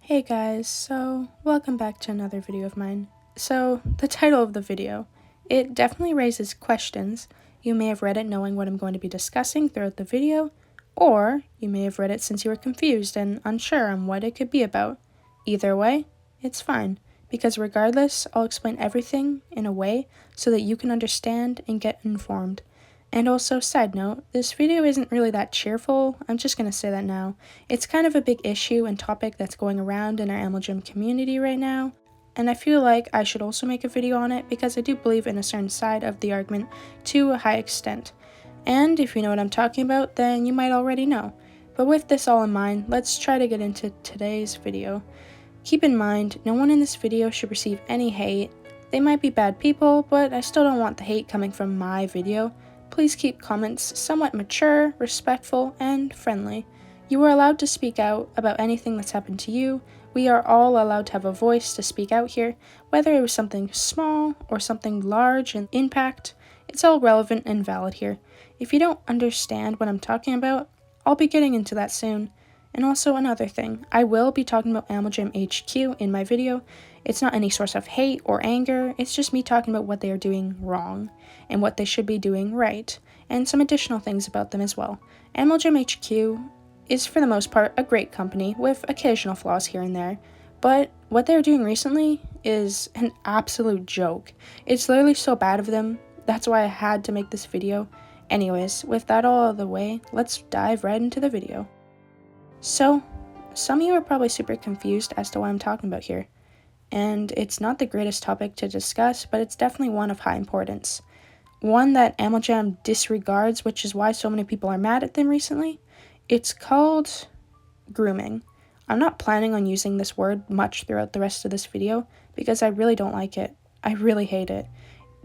Hey guys, so welcome back to another video of mine. So, the title of the video, it definitely raises questions. You may have read it knowing what I'm going to be discussing throughout the video, or you may have read it since you were confused and unsure on what it could be about. Either way, it's fine, because regardless, I'll explain everything in a way so that you can understand and get informed. And also, side note, this video isn't really that cheerful. I'm just going to say that now. It's kind of a big issue and topic that's going around in our Animal Gym community right now, and I feel like I should also make a video on it because I do believe in a certain side of the argument to a high extent. And if you know what I'm talking about, then you might already know. But with this all in mind, let's try to get into today's video. Keep in mind, no one in this video should receive any hate. They might be bad people, but I still don't want the hate coming from my video. Please keep comments somewhat mature, respectful, and friendly. You are allowed to speak out about anything that's happened to you. We are all allowed to have a voice to speak out here, whether it was something small or something large in impact. It's all relevant and valid here. If you don't understand what I'm talking about, I'll be getting into that soon. And also another thing, I will be talking about Animal Gym HQ in my video. It's not any source of hate or anger, it's just me talking about what they are doing wrong and what they should be doing right, and some additional things about them as well. Animal Gym HQ is for the most part a great company with occasional flaws here and there, but what they're doing recently is an absolute joke. It's literally so bad of them, that's why I had to make this video. Anyways, with that all out of the way, let's dive right into the video. So, some of you are probably super confused as to what I'm talking about here, and it's not the greatest topic to discuss, but it's definitely one of high importance. One that Animal Jam disregards, which is why so many people are mad at them recently. It's called grooming. I'm not planning on using this word much throughout the rest of this video, because I really don't like it. I really hate it.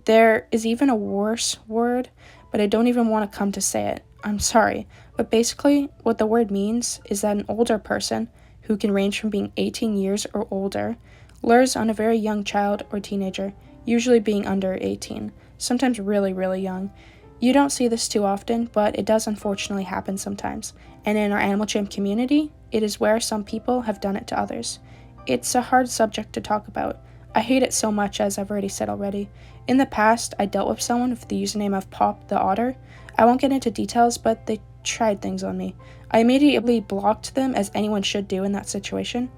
There is even a worse word, but I don't even want to come to say it. I'm sorry, but basically what the word means is that an older person, who can range from being 18 years or older, lures on a very young child or teenager, usually being under 18, sometimes really, really young. You don't see this too often, but it does unfortunately happen sometimes, and in our Animal Gym community, it is where some people have done it to others. It's a hard subject to talk about. I hate it so much, as I've already said already. In the past, I dealt with someone with the username of Pop the Otter. I won't get into details, but they tried things on me. I immediately blocked them, as anyone should do in that situation.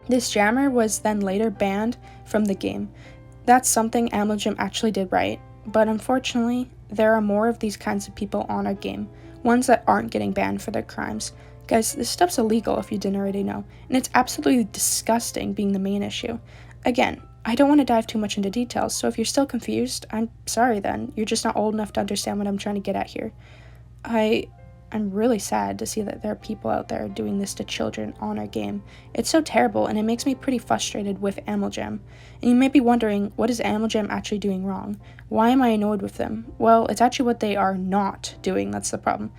This jammer was then later banned from the game. That's something Animal Gym actually did right, but unfortunately, there are more of these kinds of people on our game, ones that aren't getting banned for their crimes. Guys, this stuff's illegal if you didn't already know, and it's absolutely disgusting being the main issue. Again, I don't want to dive too much into details, so if you're still confused, I'm sorry then. You're just not old enough to understand what I'm trying to get at here. I'm really sad to see that there are people out there doing this to children on our game. It's so terrible, and it makes me pretty frustrated with Animal Jam. And you may be wondering, what is Animal Jam actually doing wrong? Why am I annoyed with them? Well, it's actually what they are not doing that's the problem.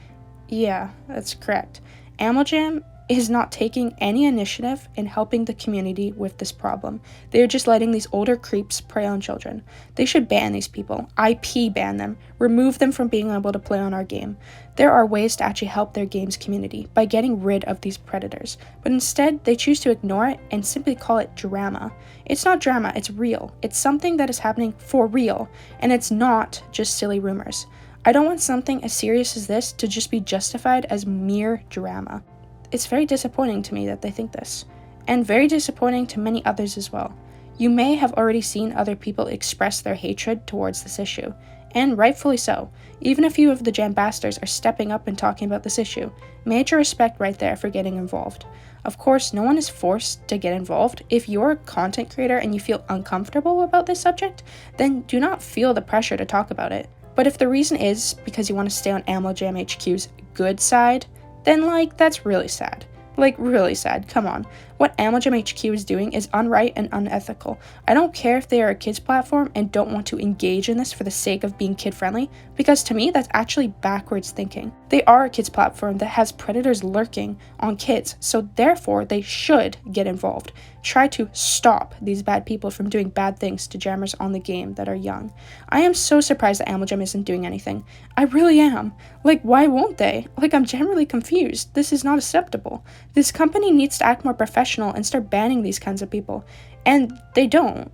Yeah, that's correct. Animal Jam is not taking any initiative in helping the community with this problem. They are just letting these older creeps prey on children. They should ban these people, IP ban them, remove them from being able to play on our game. There are ways to actually help their game's community by getting rid of these predators, but instead they choose to ignore it and simply call it drama. It's not drama, it's real. It's something that is happening for real, and it's not just silly rumors. I don't want something as serious as this to just be justified as mere drama. It's very disappointing to me that they think this, and very disappointing to many others as well. You may have already seen other people express their hatred towards this issue, and rightfully so. Even a few of the Jambasters are stepping up and talking about this issue. Major respect right there for getting involved. Of course, no one is forced to get involved. If you're a content creator and you feel uncomfortable about this subject, then do not feel the pressure to talk about it. But if the reason is because you want to stay on Animal Jam HQ's good side, then, that's really sad. Really sad, come on. What Animal Jam HQ is doing is unright and unethical. I don't care if they are a kids platform and don't want to engage in this for the sake of being kid-friendly, because to me, that's actually backwards thinking. They are a kids platform that has predators lurking on kids, so therefore they should get involved. Try to stop these bad people from doing bad things to jammers on the game that are young. I am so surprised that Animal Jam isn't doing anything. I really am. Why won't they? I'm generally confused. This is not acceptable. This company needs to act more professional professional and start banning these kinds of people. And they don't.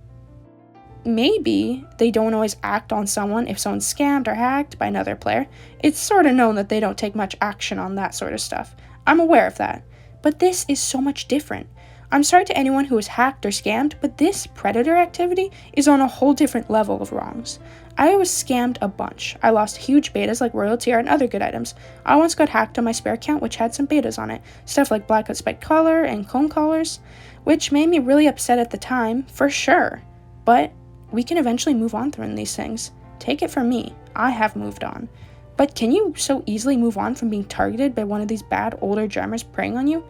Maybe they don't always act on someone if someone's scammed or hacked by another player. It's sort of known that they don't take much action on that sort of stuff. I'm aware of that. But this is so much different. I'm sorry to anyone who was hacked or scammed, but this predator activity is on a whole different level of wrongs. I was scammed a bunch. I lost huge betas like royalty art and other good items. I once got hacked on my spare account which had some betas on it, stuff like blackout spike collar and cone collars, which made me really upset at the time, for sure. But we can eventually move on from these things. Take it from me, I have moved on. But can you so easily move on from being targeted by one of these bad older jammers preying on you?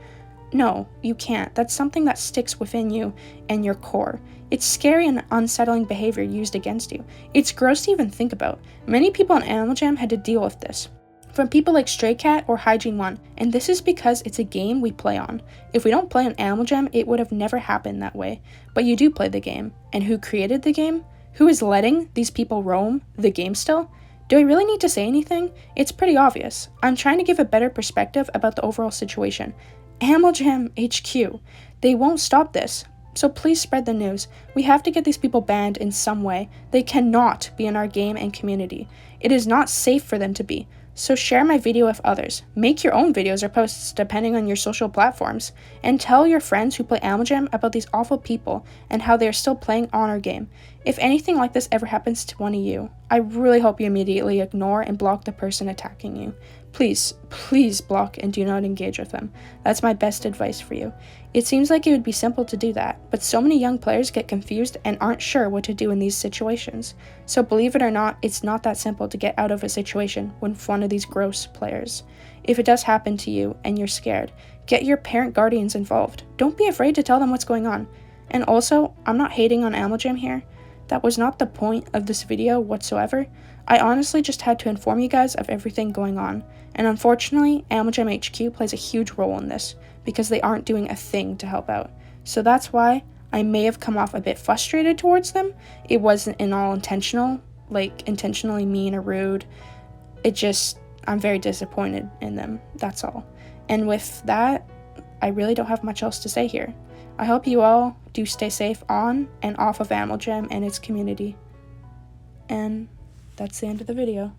No, you can't. That's something that sticks within you and your core. It's scary and unsettling behavior used against you. It's gross to even think about. Many people on Animal Jam had to deal with this, from people like Stray Cat or Hygiene 1, and this is because it's a game we play on. If we don't play on Animal Jam, it would have never happened that way. But you do play the game. And who created the game? Who is letting these people roam the game still? Do I really need to say anything? It's pretty obvious. I'm trying to give a better perspective about the overall situation. Animal Jam HQ. They won't stop this. So please spread the news. We have to get these people banned in some way. They cannot be in our game and community. It is not safe for them to be. So share my video with others. Make your own videos or posts depending on your social platforms. And tell your friends who play Animal Jam about these awful people and how they are still playing on our game. If anything like this ever happens to one of you, I really hope you immediately ignore and block the person attacking you. Please, please block and do not engage with them. That's my best advice for you. It seems like it would be simple to do that, but so many young players get confused and aren't sure what to do in these situations. So believe it or not, it's not that simple to get out of a situation with one of these gross players. If it does happen to you and you're scared, get your parent guardians involved. Don't be afraid to tell them what's going on. And also, I'm not hating on Animal Jam here. That was not the point of this video whatsoever. I honestly just had to inform you guys of everything going on. And unfortunately, Animal Jam HQ plays a huge role in this, because they aren't doing a thing to help out. So that's why I may have come off a bit frustrated towards them. It wasn't in all intentional, like intentionally mean or rude. I'm very disappointed in them, that's all. And with that, I really don't have much else to say here. I hope you all do stay safe on and off of Animal Jam and its community. And that's the end of the video.